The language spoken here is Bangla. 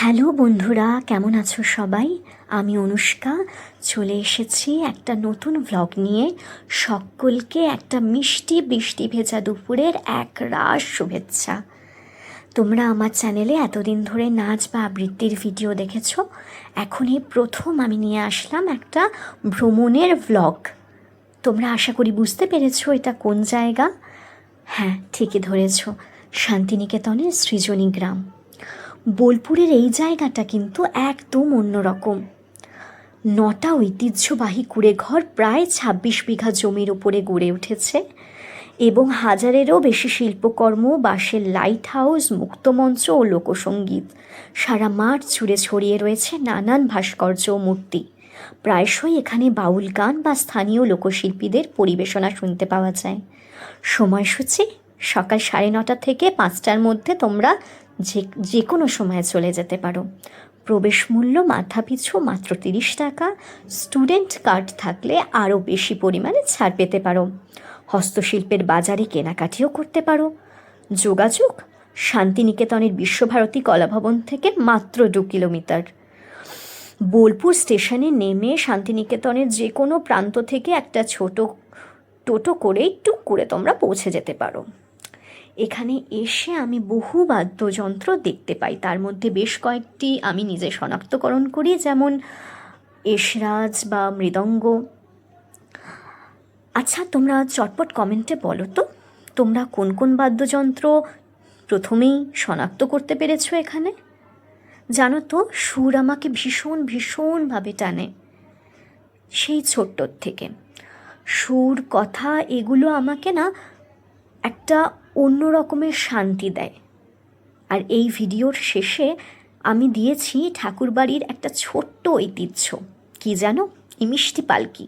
হ্যালো বন্ধুরা, কেমন আছো সবাই? আমি অনুষ্কা চলে এসেছি একটা নতুন ভ্লগ নিয়ে। সকলকে একটা মিষ্টি বৃষ্টি ভেজা দুপুরের একরাশ শুভেচ্ছা। তোমরা আমার চ্যানেলে এতদিন ধরে নাচ বা আবৃত্তির ভিডিও দেখেছো। এখন এই প্রথম আমি নিয়ে আসলাম একটা ভ্রমণের ভ্লগ। তোমরা আশা করি বুঝতে পেরেছো এটা কোন জায়গা। হ্যাঁ, ঠিকই ধরেছ, শান্তিনিকেতনের সৃজনী গ্রাম। বোলপুরের এই জায়গাটা কিন্তু একদম অন্যরকম। 9টা ঐতিহ্যবাহী কুঁড়েঘর প্রায় 26 বিঘা জমির উপরে গড়ে উঠেছে এবং হাজারেরও বেশি শিল্পকর্ম, বাঁশের লাইট হাউস, মুক্তমঞ্চ ও লোকসঙ্গীত। সারা মাঠ জুড়ে ছড়িয়ে রয়েছে নানান ভাস্কর্য ও মূর্তি। প্রায়শই এখানে বাউল গান বা স্থানীয় লোকশিল্পীদের পরিবেশনা শুনতে পাওয়া যায়। সময়সূচি সকাল 9:30 থেকে 5টার মধ্যে তোমরা যে কোনো সময়ে চলে যেতে পারো। প্রবেশ মূল্য মাথাপিছু মাত্র 30 টাকা। স্টুডেন্ট কার্ড থাকলে আরও বেশি পরিমাণে ছাড় পেতে পারো। হস্তশিল্পের বাজারে কেনাকাটিও করতে পারো। যোগাযোগ শান্তিনিকেতনের বিশ্বভারতী কলাভবন থেকে মাত্র 2 কিলোমিটার। বোলপুর স্টেশনে নেমে শান্তিনিকেতনের যে কোনো প্রান্ত থেকে একটা ছোট টোটো করে টুক করে তোমরা পৌঁছে যেতে পারো। এখানে এসে আমি বহু বাদ্যযন্ত্র দেখতে পাই, তার মধ্যে বেশ কয়েকটি আমি নিজে শনাক্তকরণ করি, যেমন এসরাজ বা মৃদঙ্গ। আচ্ছা, তোমরা চটপট কমেন্টে বলো তো তোমরা কোন কোন বাদ্যযন্ত্র প্রথমেই শনাক্ত করতে পেরেছো এখানে। জানো তো, সুর আমাকে ভীষণভাবে টানে সেই ছোট্টর থেকে। সুর, কথা এগুলো আমাকে না একটা অন্য রকমের শান্তি দেয়। আর এই ভিডিওর শেষে আমি দিয়েছি ঠাকুরবাড়ির একটা ছোট্ট ঐতিহ্য, কি জানো? এই মিষ্টি পালকি।